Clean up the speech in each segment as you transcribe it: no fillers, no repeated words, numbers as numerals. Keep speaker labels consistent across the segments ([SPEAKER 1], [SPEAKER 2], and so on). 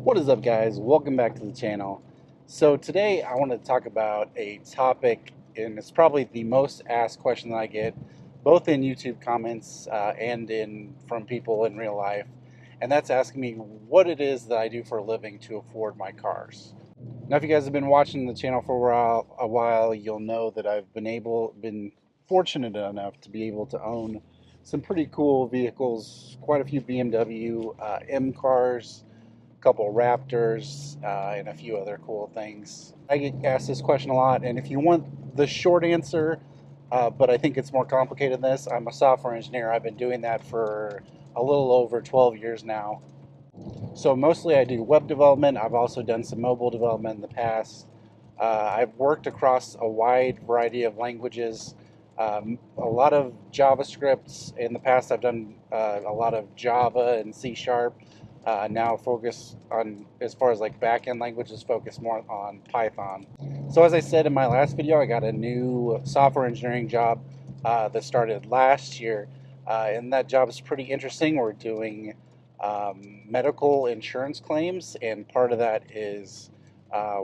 [SPEAKER 1] What is up, guys? Welcome back to the channel. So today I want to talk about a topic, and it's probably the most asked question that I get, both in YouTube comments and in from people in real life, and that's asking me what it is that I do for a living to afford my cars. Now, if you guys have been watching the channel for a while, you'll know that I've been fortunate enough to be able to own some pretty cool vehicles, quite a few BMW M cars, couple Raptors, and a few other cool things. I get asked this question a lot, and if you want the short answer, but I think it's more complicated than this, I'm a software engineer. I've been doing that for a little over 12 years now. So mostly I do web development. I've also done some mobile development in the past. I've worked across a wide variety of languages, a lot of JavaScripts. In the past, I've done a lot of Java and C Sharp. Now focus on, as far as like back-end languages, focus more on Python. So as I said in my last video, I got a new software engineering job that started last year. And that job is pretty interesting. We're doing medical insurance claims, and part of that is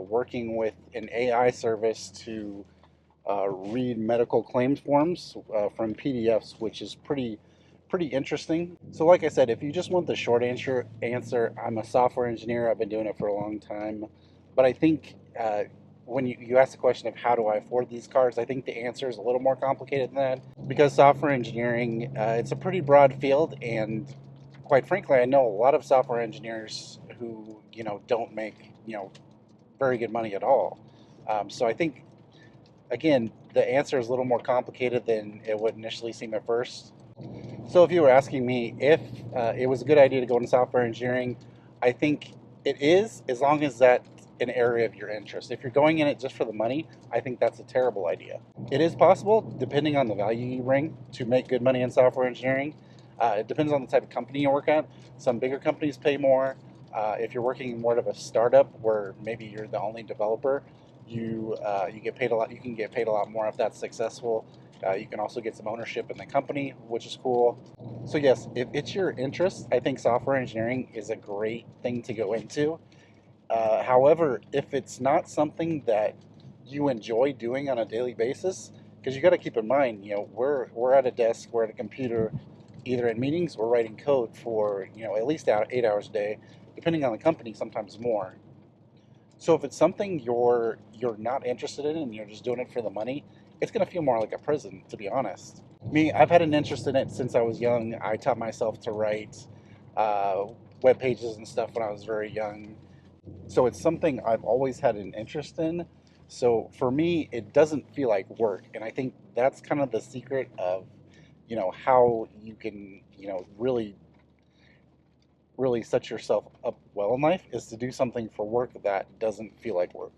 [SPEAKER 1] working with an AI service to read medical claims forms from PDFs, which is pretty interesting. So like I said, if you just want the short answer, I'm a software engineer. I've been doing it for a long time. But I think when you ask the question of how do I afford these cars, I think the answer is a little more complicated than that, because software engineering, it's a pretty broad field, and quite frankly, I know a lot of software engineers who, don't make, very good money at all. So I think, again, the answer is a little more complicated than it would initially seem at first. So if you were asking me if it was a good idea to go into software engineering, I think it is, as long as that's an area of your interest. If you're going in it just for the money, I think that's a terrible idea. It is possible, depending on the value you bring, to make good money in software engineering. It depends on the type of company you work at. Some bigger companies pay more. If you're working in more of a startup where maybe you're the only developer, you get paid a lot. You can get paid a lot more if that's successful. You can also get some ownership in the company, which is cool. So yes, if it's your interest, I think software engineering is a great thing to go into. However, if it's not something that you enjoy doing on a daily basis, because you got to keep in mind, we're at a desk, we're at a computer, either in meetings or writing code for at least 8 hours a day, depending on the company, sometimes more. So if it's something you're not interested in and you're just doing it for the money, it's going to feel more like a prison, to be honest. Me, I've had an interest in it since I was young. I taught myself to write uh, web pages and stuff when I was very young. So it's something I've always had an interest in. So for me, it doesn't feel like work, and I think that's kind of the secret of, how you can, really set yourself up well in life, is to do something for work that doesn't feel like work.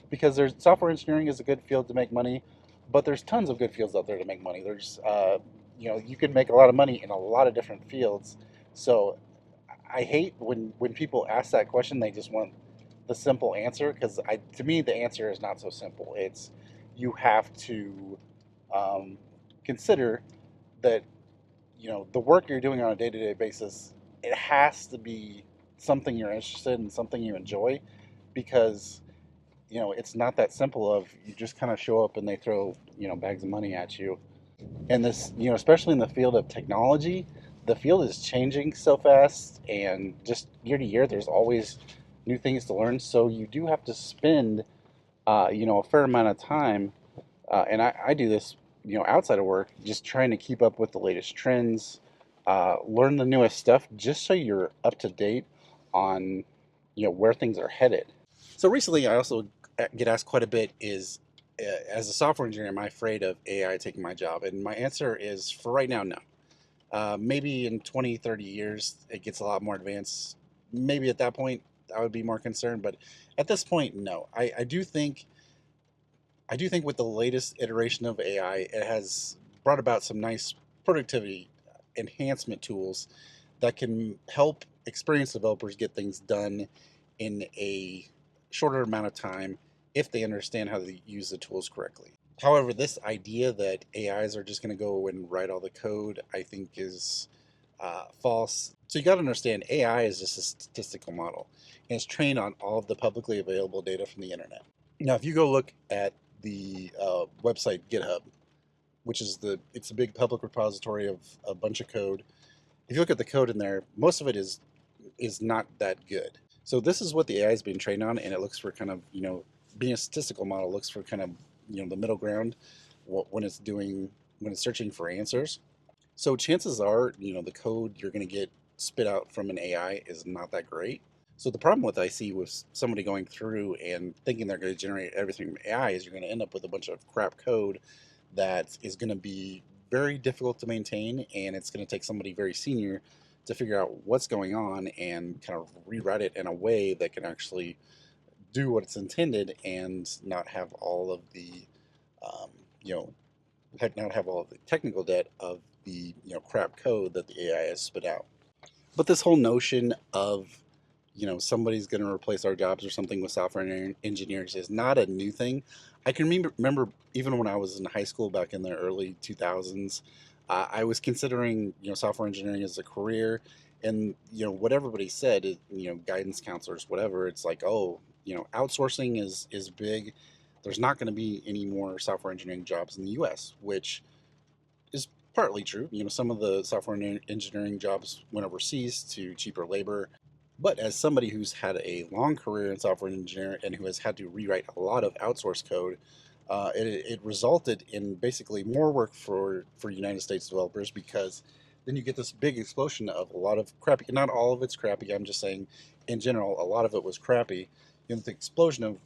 [SPEAKER 1] Because there's software engineering is a good field to make money, but there's tons of good fields out there to make money. You can make a lot of money in a lot of different fields. So I hate when people ask that question, they just want the simple answer, because to me the answer is not so simple. It's, you have to consider that the work you're doing on a day-to-day basis, it has to be something you're interested in, something you enjoy, because it's not that simple of you just kind of show up and they throw bags of money at you. And this, especially in the field of technology, the field is changing so fast, and just year to year there's always new things to learn, so you do have to spend a fair amount of time, and I do this, outside of work, just trying to keep up with the latest trends, learn the newest stuff, just so you're up to date on, where things are headed. So recently, I also get asked quite a bit is, as a software engineer, am I afraid of AI taking my job? And my answer is, for right now, no. Maybe in 20, 30 years, it gets a lot more advanced. Maybe at that point, I would be more concerned, but at this point, no. I do think with the latest iteration of AI, it has brought about some nice productivity enhancement tools that can help experienced developers get things done in a shorter amount of time if they understand how to use the tools correctly. However, this idea that AIs are just going to go and write all the code, I think, is false. So you got to understand AI is just a statistical model, and it's trained on all of the publicly available data from the internet. Now, if you go look at the website GitHub, which is it's a big public repository of a bunch of code. If you look at the code in there, most of it is not that good. So this is what the AI has been trained on, and it looks for kind of, being a statistical model, looks for kind of, the middle ground when it's searching for answers. So chances are, the code you're going to get spit out from an AI is not that great. So the problem with I see with somebody going through and thinking they're going to generate everything from AI is you're going to end up with a bunch of crap code that is going to be very difficult to maintain, and it's going to take somebody very senior to figure out what's going on and kind of rewrite it in a way that can actually do what it's intended and not have all of the um, you know not have all of the technical debt of the crap code that the AI has spit out. But this whole notion of somebody's going to replace our jobs or something with software engineers is not a new thing. I can remember even when I was in high school back in the early 2000s, I was considering software engineering as a career, and what everybody said is, guidance counselors, whatever. It's like, oh, outsourcing is big. There's not going to be any more software engineering jobs in the U.S., which is partly true. Some of the software engineering jobs went overseas to cheaper labor. But as somebody who's had a long career in software engineering and who has had to rewrite a lot of outsourced code, it resulted in basically more work for United States developers, because then you get this big explosion of a lot of crappy. Not all of it's crappy. I'm just saying, in general, a lot of it was crappy. The explosion of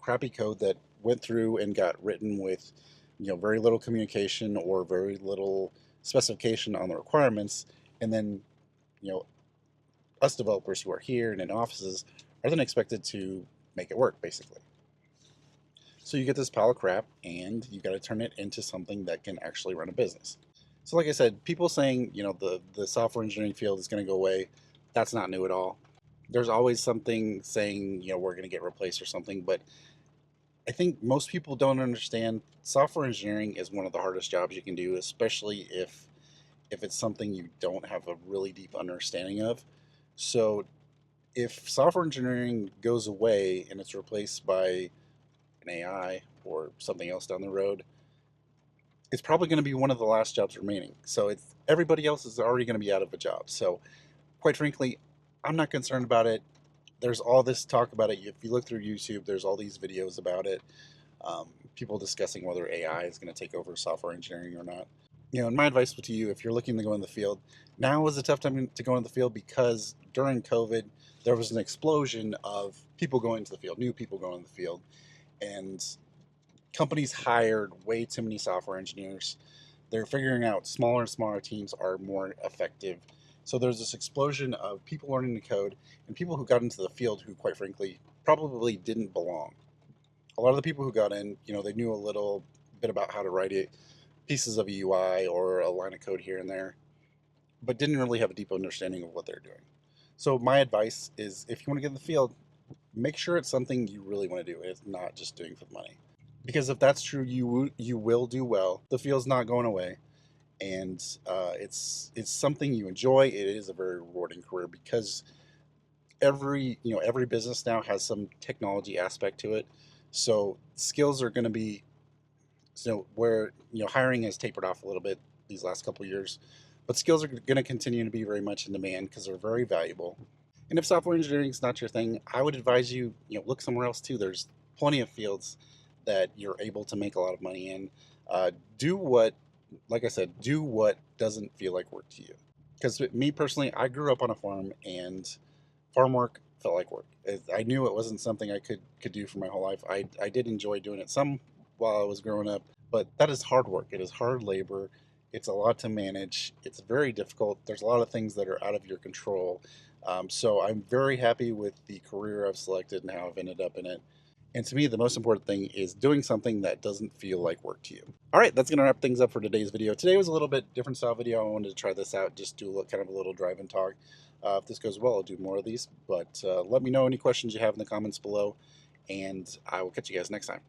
[SPEAKER 1] crappy code that went through and got written with very little communication or very little specification on the requirements, and then you know us developers who are here and in offices are then expected to make it work, basically. So you get this pile of crap, and you got to turn it into something that can actually run a business. So like I said, people saying the software engineering field is going to go away, that's not new at all. There's always something saying we're going to get replaced or something, but I think most people don't understand software engineering is one of the hardest jobs you can do, especially if it's something you don't have a really deep understanding of. So if software engineering goes away and it's replaced by an AI or something else down the road, it's probably going to be one of the last jobs remaining. So everybody else is already going to be out of a job. So quite frankly, I'm not concerned about it. There's all this talk about it. If you look through YouTube, there's all these videos about it. People discussing whether AI is going to take over software engineering or not. And my advice to you, if you're looking to go in the field, now is a tough time to go in the field, because during COVID, there was an explosion of people going to the field, new people going in the field, and companies hired way too many software engineers. They're figuring out smaller and smaller teams are more effective. So there's this explosion of people learning the code and people who got into the field who, quite frankly, probably didn't belong. A lot of the people who got in, they knew a little bit about how to write it, pieces of a UI or a line of code here and there, but didn't really have a deep understanding of what they're doing. So my advice is, if you want to get in the field, make sure it's something you really want to do. It's not just doing for the money. Because if that's true, you will do well. The field's not going away, and it's something you enjoy. It is a very rewarding career, because every business now has some technology aspect to it. So skills are going to be, where hiring has tapered off a little bit these last couple of years, but skills are going to continue to be very much in demand because they're very valuable. And if software engineering is not your thing, I would advise you, look somewhere else too. There's plenty of fields that you're able to make a lot of money in. Do what, like I said, do what doesn't feel like work to you. Because me personally, I grew up on a farm, and farm work felt like work. I knew it wasn't something I could do for my whole life. I did enjoy doing it some while I was growing up, but that is hard work. It is hard labor. It's a lot to manage. It's very difficult. There's a lot of things that are out of your control. So I'm very happy with the career I've selected and how I've ended up in it. And to me, the most important thing is doing something that doesn't feel like work to you. All right, that's going to wrap things up for today's video. Today was a little bit different style video. I wanted to try this out, just do kind of a little drive and talk. If this goes well, I'll do more of these. But let me know any questions you have in the comments below, and I will catch you guys next time.